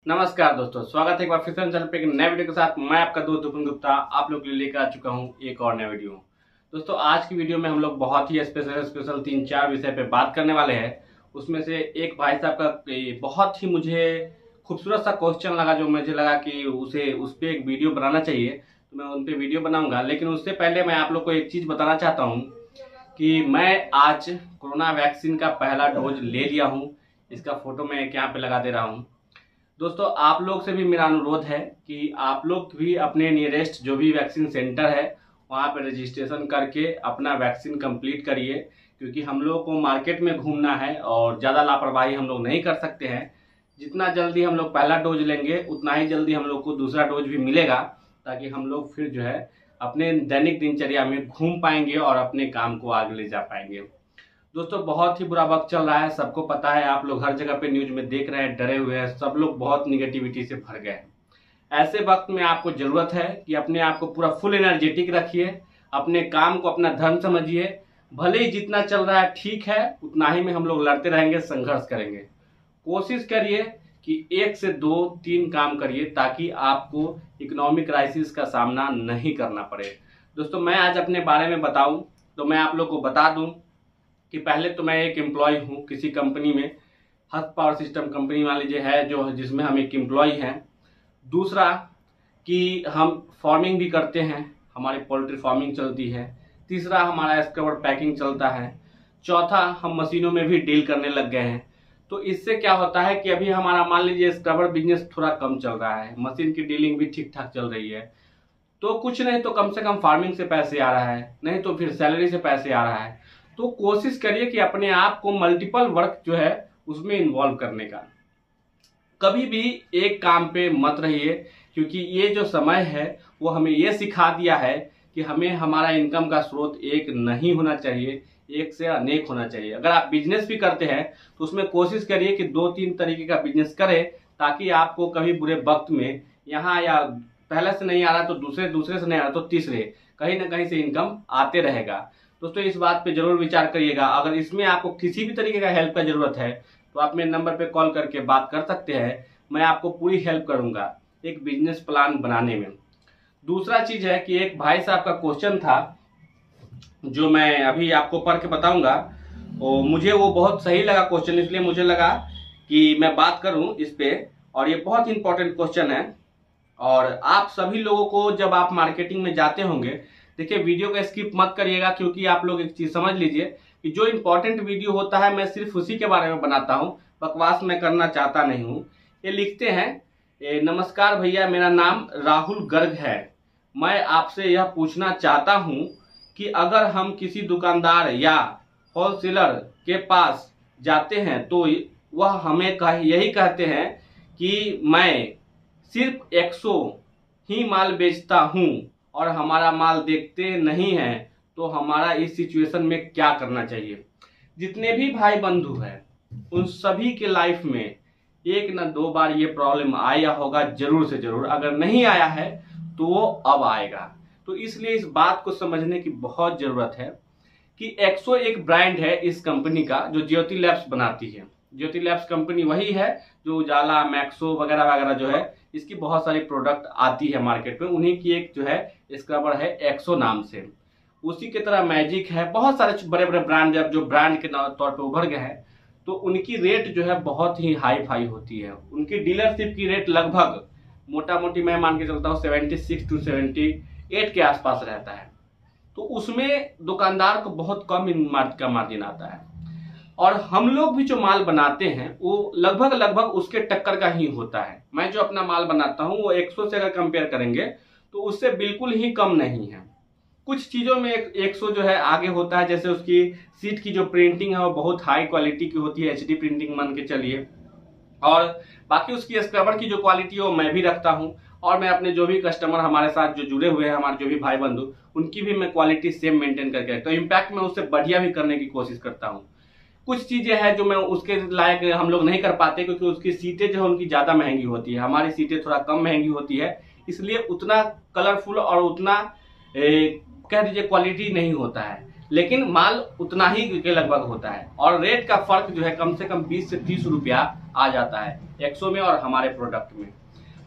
नमस्कार दोस्तों, स्वागत है एक बार फिर से चैनल पे एक नए वीडियो के साथ। मैं आपका दोस्त दुपन गुप्ता आप लोग के लिए लेकर आ चुका हूं एक और नया वीडियो। दोस्तों, आज की वीडियो में हम लोग बहुत ही स्पेशल 3-4 विषय पे बात करने वाले हैं। उसमें से एक भाई साहब का बहुत ही मुझे खूबसूरत सा क्वेश्चन लगा, जो मुझे लगा कि उस पर एक वीडियो बनाना चाहिए, तो मैं उन पर वीडियो बनाऊंगा। लेकिन उससे पहले मैं आप लोग को एक चीज़ बताना चाहता हूँ कि मैं आज कोरोना वैक्सीन का पहला डोज ले लिया हूँ। इसका फोटो मैं यहाँ पे लगा दे रहा हूँ। दोस्तों, आप लोग से भी मेरा अनुरोध है कि आप लोग भी अपने नियरेस्ट जो भी वैक्सीन सेंटर है वहाँ पर रजिस्ट्रेशन करके अपना वैक्सीन कंप्लीट करिए, क्योंकि हम लोग को मार्केट में घूमना है और ज़्यादा लापरवाही हम लोग नहीं कर सकते हैं। जितना जल्दी हम लोग पहला डोज लेंगे उतना ही जल्दी हम लोग को दूसरा डोज भी मिलेगा, ताकि हम लोग फिर जो है अपने दैनिक दिनचर्या में घूम पाएंगे और अपने काम को आगे ले जा पाएंगे। दोस्तों, बहुत ही बुरा वक्त चल रहा है, सबको पता है। आप लोग हर जगह पे न्यूज में देख रहे हैं, डरे हुए हैं, सब लोग बहुत निगेटिविटी से भर गए हैं। ऐसे वक्त में आपको जरूरत है कि अपने आप को पूरा फुल एनर्जेटिक रखिए, अपने काम को अपना धर्म समझिए। भले ही जितना चल रहा है ठीक है, उतना ही में हम लोग लड़ते रहेंगे, संघर्ष करेंगे। कोशिश करिए कि 1 से 2-3 काम करिए, ताकि आपको इकोनॉमिक क्राइसिस का सामना नहीं करना पड़े। दोस्तों, मैं आज अपने बारे में बताऊं तो मैं आप लोग को बता दूं कि पहले तो मैं एक एम्प्लॉय हूँ किसी कंपनी में, हस्त पावर सिस्टम कंपनी मान लीजिए है, जो जिसमें हम एक एम्प्लॉय हैं। दूसरा कि हम फार्मिंग भी करते हैं, हमारी पोल्ट्री फार्मिंग चलती है। तीसरा, हमारा स्क्रबर पैकिंग चलता है। चौथा, हम मशीनों में भी डील करने लग गए हैं। तो इससे क्या होता है कि अभी हमारा मान लीजिए स्क्रबर बिजनेस थोड़ा कम चल रहा है, मशीन की डीलिंग भी ठीक ठाक चल रही है। तो कुछ नहीं तो कम से कम फार्मिंग से पैसे आ रहा है, नहीं तो फिर सैलरी से पैसे आ रहा है। तो कोशिश करिए कि अपने आप को मल्टीपल वर्क जो है उसमें इन्वॉल्व करने का। कभी भी एक काम पे मत रहिए, क्योंकि ये जो समय है वो हमें ये सिखा दिया है कि हमें हमारा इनकम का स्रोत एक नहीं होना चाहिए, एक से अनेक होना चाहिए। अगर आप बिजनेस भी करते हैं तो उसमें कोशिश करिए कि 2-3 तरीके का बिजनेस करें, ताकि आपको कभी बुरे वक्त में यहाँ या पहले से नहीं आ रहा तो दूसरे से नहीं आ रहा तो तीसरे, कहीं ना कहीं से इनकम आते रहेगा। दोस्तों, इस बात पे जरूर विचार करिएगा। अगर इसमें आपको किसी भी तरीके का हेल्प का जरूरत है तो आप मेरे नंबर पे कॉल करके बात कर सकते हैं, मैं आपको पूरी हेल्प करूंगा एक बिजनेस प्लान बनाने में। दूसरा चीज है कि एक भाई साहब का क्वेश्चन था, जो मैं अभी आपको पढ़ के बताऊंगा। और मुझे वो बहुत सही लगा क्वेश्चन, इसलिए मुझे लगा कि मैं बात करूं इस पे। और ये बहुत इंपॉर्टेंट क्वेश्चन है। और आप सभी लोगों को जब आप मार्केटिंग में जाते होंगे, देखिए वीडियो को स्किप मत करिएगा, क्योंकि आप लोग एक चीज समझ लीजिए कि जो इंपॉर्टेंट वीडियो होता है मैं सिर्फ उसी के बारे में बनाता हूं, बकवास मैं करना चाहता नहीं हूं। ये लिखते हैं, नमस्कार भैया, मेरा नाम राहुल गर्ग है। मैं आपसे यह पूछना चाहता हूं कि अगर हम किसी दुकानदार या होलसेलर के पास जाते हैं तो वह हमें यही कहते हैं कि मैं सिर्फ 100 ही माल बेचता हूं और हमारा माल देखते नहीं हैं, तो हमारा इस सिचुएशन में क्या करना चाहिए। जितने भी भाई बंधु हैं उन सभी के लाइफ में 1 ना 2 बार ये प्रॉब्लम आया होगा, जरूर से जरूर। अगर नहीं आया है तो वो अब आएगा। तो इसलिए इस बात को समझने की बहुत जरूरत है कि एक्सो एक ब्रांड है इस कंपनी का, जो ज्योति लैब्स बनाती है। ज्योति लैब्स कंपनी वही है जो उजाला, मैक्सो वगैरह वगैरह जो है, इसकी बहुत सारी प्रोडक्ट आती है मार्केट में। उन्हीं की एक जो है स्क्रबर है एक्सो नाम से। उसी की तरह मैजिक है, बहुत सारे बड़े बड़े ब्रांड जब जो ब्रांड के तौर पे उभर गए हैं, तो उनकी रेट जो है बहुत ही हाई फाई होती है। उनकी डीलरशिप की रेट लगभग मोटा मोटी मैं मान के चलता हूँ 76 to 78 के आसपास रहता है। तो उसमें दुकानदार को बहुत कम का मार्जिन आता है। और हम लोग भी जो माल बनाते हैं वो लगभग उसके टक्कर का ही होता है। मैं जो अपना माल बनाता हूं वो 100 से अगर कंपेयर करेंगे तो उससे बिल्कुल ही कम नहीं है। कुछ चीजों में 100 जो है आगे होता है, जैसे उसकी सीट की जो प्रिंटिंग है वो बहुत हाई क्वालिटी की होती है, HD प्रिंटिंग मान के चलिए। और बाकी उसकी स्क्रबर की जो क्वालिटी है वो मैं भी रखता हूँ। और मैं अपने जो भी कस्टमर हमारे साथ जो जुड़े हुए हैं, हमारे जो भी भाई बंधु, उनकी भी मैं क्वालिटी सेम मेंटेन करके रखता हूँ। इम्पैक्ट मैं उससे बढ़िया भी करने की कोशिश करता हूँ। कुछ चीजें हैं जो मैं उसके लायक हम लोग नहीं कर पाते, क्योंकि उसकी सीटें जो है उनकी ज्यादा महंगी होती है, हमारी सीटें थोड़ा कम महंगी होती है, इसलिए उतना कलरफुल और उतना कह दीजिए क्वालिटी नहीं होता है। लेकिन माल उतना ही के लगभग होता है और रेट का फर्क जो है कम से कम 20 से 30 रुपया आ जाता है एक्सो में और हमारे प्रोडक्ट में।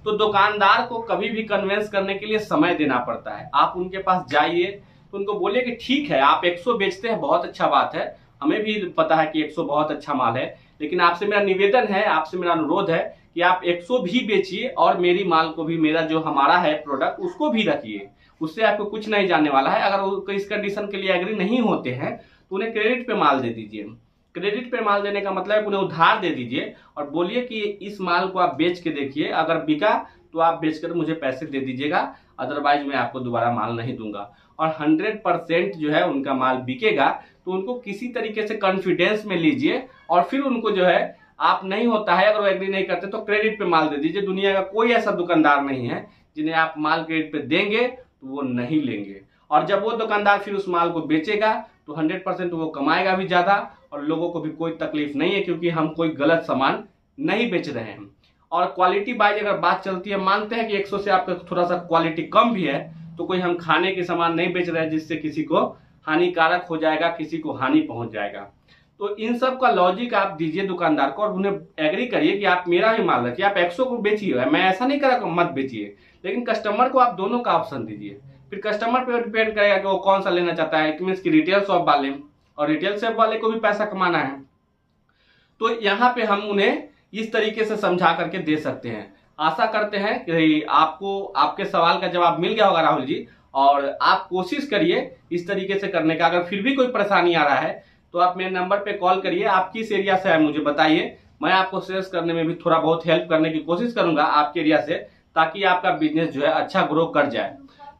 तो दुकानदार को कभी भी कन्विंस करने के लिए समय देना पड़ता है। आप उनके पास जाइए तो उनको बोलिए कि ठीक है आप 100 बेचते हैं, बहुत अच्छा बात है, हमें भी पता है कि 100 बहुत अच्छा माल है, लेकिन आपसे मेरा निवेदन है, आपसे मेरा अनुरोध है कि आप 100 भी बेचिए और मेरी माल को भी, मेरा जो हमारा है प्रोडक्ट उसको भी रखिए, उससे आपको कुछ नहीं जाने वाला है। अगर वो इस कंडीशन के लिए एग्री नहीं होते हैं तो उन्हें क्रेडिट पे माल दे दीजिए। क्रेडिट पे माल देने का मतलब है उन्हें उधार दे दीजिए और बोलिए कि इस माल को आप बेच के देखिए, अगर बिका तो आप बेचकर मुझे पैसे दे दीजिएगा, अदरवाइज मैं आपको दोबारा माल नहीं दूंगा। और 100% जो है उनका माल बिकेगा तो उनको किसी तरीके से कॉन्फिडेंस में लीजिए और फिर उनको जो है, आप नहीं होता है अगर वो एग्री नहीं करते तो क्रेडिट पे माल दे दीजिए। दुनिया का कोई ऐसा दुकानदार नहीं है जिन्हें आप माल क्रेडिट पे देंगे तो वो नहीं लेंगे, और जब वो दुकानदार फिर उस माल को बेचेगा तो 100% वो कमाएगा भी ज्यादा और लोगों को भी कोई तकलीफ नहीं है, क्योंकि हम कोई गलत सामान नहीं बेच रहे हैं। और क्वालिटी वाइज अगर बात चलती है, मानते हैं कि 100 से आपका थोड़ा सा क्वालिटी कम भी है, तो कोई हम खाने के सामान नहीं बेच रहे हैं जिससे किसी को हानिकारक हो जाएगा, किसी को हानि पहुंच जाएगा। तो इन सब का लॉजिक आप दीजिए दुकानदार को और उन्हें एग्री करिए कि आप मेरा भी माल रखिए, आप 100 को बेचिए, मैं ऐसा नहीं करा मत बेचिए, लेकिन कस्टमर को आप दोनों का ऑप्शन दीजिए। फिर कस्टमर पे डिपेंड करेगा कि वो कौन सा लेना चाहता है, मीन्स की रिटेल शॉप वाले, और रिटेल शॉप वाले को भी पैसा कमाना है। तो यहाँ पे हम उन्हें इस तरीके से समझा करके दे सकते हैं। आशा करते हैं कि आपको आपके सवाल का जवाब मिल गया होगा राहुल जी, और आप कोशिश करिए इस तरीके से करने का। अगर फिर भी कोई परेशानी आ रहा है तो आप मेरे नंबर पे कॉल करिए, आप किस एरिया से है मुझे बताइए, मैं आपको सेल्स करने में भी थोड़ा बहुत हेल्प करने की कोशिश करूंगा आपके एरिया से, ताकि आपका बिजनेस जो है अच्छा ग्रो कर जाए।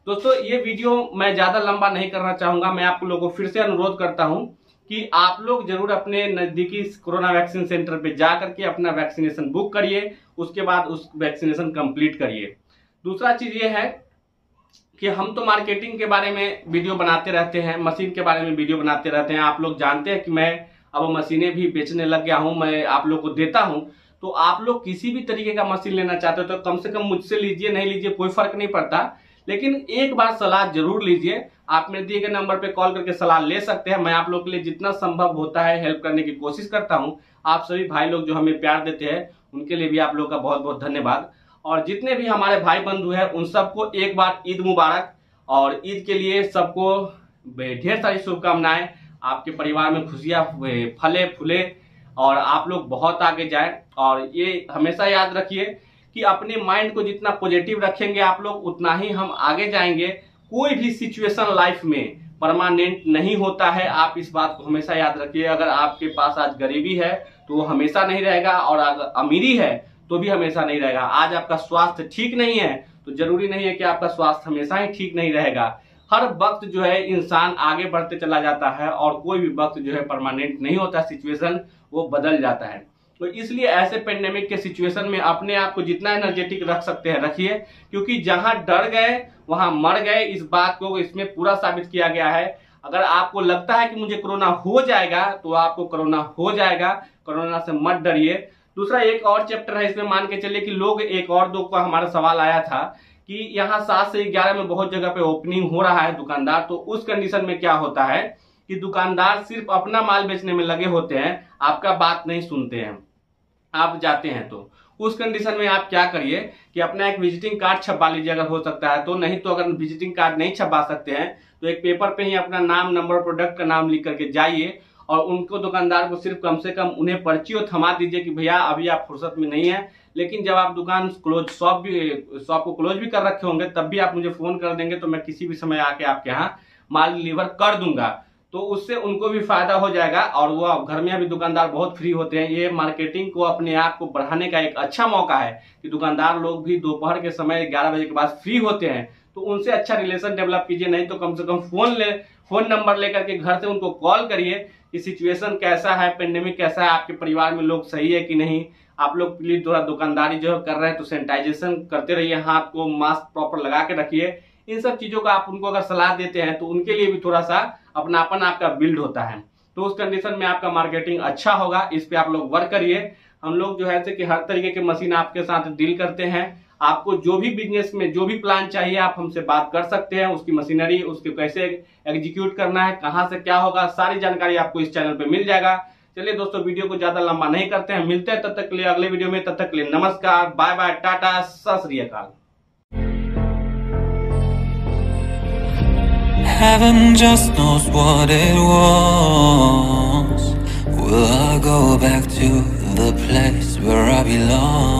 दोस्तों ये वीडियो मैं ज्यादा लंबा नहीं करना चाहूंगा, मैं आप लोगों को फिर से अनुरोध करता हूं कि आप लोग जरूर अपने नजदीकी कोरोना वैक्सीन सेंटर पे जा करके अपना वैक्सीनेशन बुक करिए, उसके बाद उस वैक्सीनेशन कंप्लीट करिए। दूसरा चीज ये है कि हम तो मार्केटिंग के बारे में वीडियो बनाते रहते हैं, मशीन के बारे में वीडियो बनाते रहते हैं, आप लोग जानते हैं कि मैं अब मशीनें भी बेचने लग गया हूं, मैं आप लोग को देता हूं। तो आप लोग किसी भी तरीके का मशीन लेना चाहते हो तो कम से कम मुझसे लीजिए, नहीं लीजिए कोई फर्क नहीं पड़ता, लेकिन एक बार सलाह जरूर लीजिए। आप मेरे दिए गए नंबर पे कॉल करके सलाह ले सकते हैं, मैं आप लोग के लिए जितना संभव होता है हेल्प करने की कोशिश करता हूं। आप सभी भाई लोग जो हमें प्यार देते हैं उनके लिए भी आप लोग का बहुत बहुत धन्यवाद। और जितने भी हमारे भाई बंधु हैं उन सबको एक बार ईद मुबारक, और ईद के लिए सबको ढेर सारी शुभकामनाएं। आपके परिवार में खुशियां फले फूले और आप लोग बहुत आगे जाएं। और ये हमेशा याद रखिए कि अपने माइंड को जितना पॉजिटिव रखेंगे आप लोग उतना ही हम आगे जाएंगे। कोई भी सिचुएशन लाइफ में परमानेंट नहीं होता है, आप इस बात को हमेशा याद रखिए। अगर आपके पास आज गरीबी है तो वो हमेशा नहीं रहेगा, और अगर अमीरी है तो भी हमेशा नहीं रहेगा। आज आपका स्वास्थ्य ठीक नहीं है तो जरूरी नहीं है कि आपका स्वास्थ्य हमेशा ही ठीक नहीं रहेगा। हर वक्त जो है इंसान आगे बढ़ते चला जाता है और कोई भी वक्त जो है परमानेंट नहीं होता, सिचुएशन वो बदल जाता है। तो इसलिए ऐसे पेंडेमिक के सिचुएशन में अपने आप को जितना एनर्जेटिक रख सकते हैं रखिए, क्योंकि जहां डर गए वहां मर गए, इस बात को इसमें पूरा साबित किया गया है। अगर आपको लगता है कि मुझे कोरोना हो जाएगा तो आपको कोरोना हो जाएगा, कोरोना से मत डरिए। दूसरा एक और चैप्टर है इसमें, मान के चलिए कि लोग एक और दो का हमारा सवाल आया था कि यहाँ 7 से 11 में बहुत जगह पे ओपनिंग हो रहा है दुकानदार, तो उस कंडीशन में क्या होता है कि दुकानदार सिर्फ अपना माल बेचने में लगे होते हैं, आपका बात नहीं सुनते हैं। आप जाते हैं तो उस कंडीशन में आप क्या करिए कि अपना एक विजिटिंग कार्ड छपवा लीजिए अगर हो सकता है तो, नहीं तो अगर विजिटिंग कार्ड नहीं छपवा सकते हैं तो एक पेपर पे ही अपना नाम, नंबर, प्रोडक्ट का नाम लिख करके जाइए और उनको दुकानदार को सिर्फ कम से कम उन्हें पर्ची और थमा दीजिए कि भैया अभी आप फुर्सत में नहीं है, लेकिन जब आप दुकान क्लोज शॉप को क्लोज भी कर रखे होंगे तब भी आप मुझे फोन कर देंगे तो मैं किसी भी समय आके आपके यहाँ माल डिलीवर कर दूंगा। तो उससे उनको भी फायदा हो जाएगा और वो घर में अभी दुकानदार बहुत फ्री होते हैं। ये मार्केटिंग को अपने आप को बढ़ाने का एक अच्छा मौका है कि दुकानदार लोग भी दोपहर के समय 11 बजे के बाद फ्री होते हैं, तो उनसे अच्छा रिलेशन डेवलप कीजिए। नहीं तो कम से कम फोन नंबर लेकर के घर से उनको कॉल करिए कि सिचुएशन कैसा है, पेंडेमिक कैसा है, आपके परिवार में लोग सही है कि नहीं। आप लोग प्लीज थोड़ा दुकानदारी जो कर रहे हैं तो सैनिटाइजेशन करते रहिए, हाथ को मास्क प्रॉपर लगा के रखिए। इन सब चीजों का आप उनको अगर सलाह देते हैं तो उनके लिए भी थोड़ा सा अपनापन आपका बिल्ड होता है, तो उस कंडीशन में आपका मार्केटिंग अच्छा होगा। इस पे आप लोग वर्क करिए। हम लोग जो है कि हर तरीके के मशीन आपके साथ डील करते हैं, आपको जो भी बिजनेस में जो भी प्लान चाहिए आप हमसे बात कर सकते हैं। उसकी मशीनरी, उसके कैसे एग्जीक्यूट करना है, कहां से क्या होगा, सारी जानकारी आपको इस चैनल पे मिल जाएगा। चलिए दोस्तों, वीडियो को ज्यादा लंबा नहीं करते हैं, मिलते हैं तब तक के लिए अगले वीडियो में। तब तक के लिए नमस्कार, बाय बाय, टाटा, सत श्री अकाल। Heaven just knows what it was. Will I go back to the place where I belong?